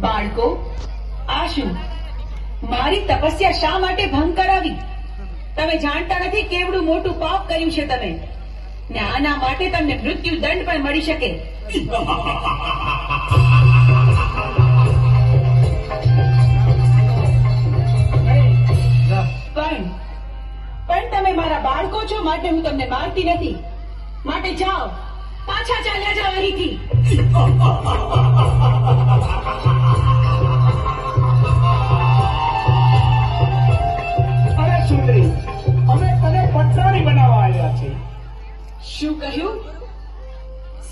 બાળકો, આ શું? મારી તપસ્યા શા માટે ભંગ કરાવી? તમે જાણતા નથી કેવડું મોટું પાપ કર્યું છે તમે, ને આના માટે તમને મૃત્યુ દંડ પણ મળી શકે. પણ તમે મારા બાળકો છો, માટે હું તમને મારતી નથી. માટે જાઓ, પાછા ચાલ્યા જાઓ અહીંથી. અરે સુંદરી, અમે તને પટરાણી બનાવવા આવ્યા છે. શું કહ્યું?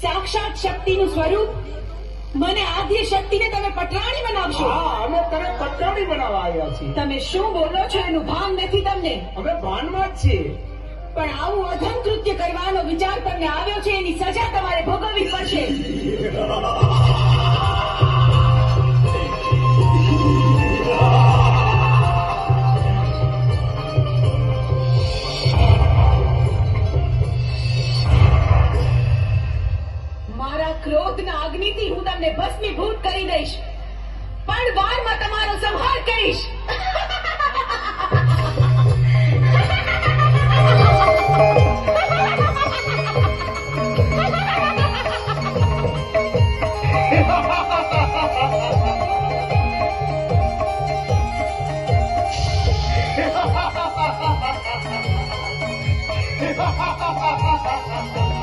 સાક્ષાત શક્તિનું સ્વરૂપ, મને આદ્ય શક્તિને તમે પટરાણી બનાવશો? હા, અમે તને પટરાણી બનાવવા આવ્યા છીએ. તમે શું બોલો છો એનું ભાન નથી તમને. અમે ભાનમાં જ છીએ. પણ આવું અધમ કૃત્ય કરવાનો વિચાર તમને આવ્યો છે, એની સજા તમારે ભોગવવી પડશે. મારા ક્રોધના અગ્નિથી હું તમને ભસ્મીભૂત કરી દઈશ, પણ વારમાં તમારો સંહાર કરીશ. Ha ha ha ha ha!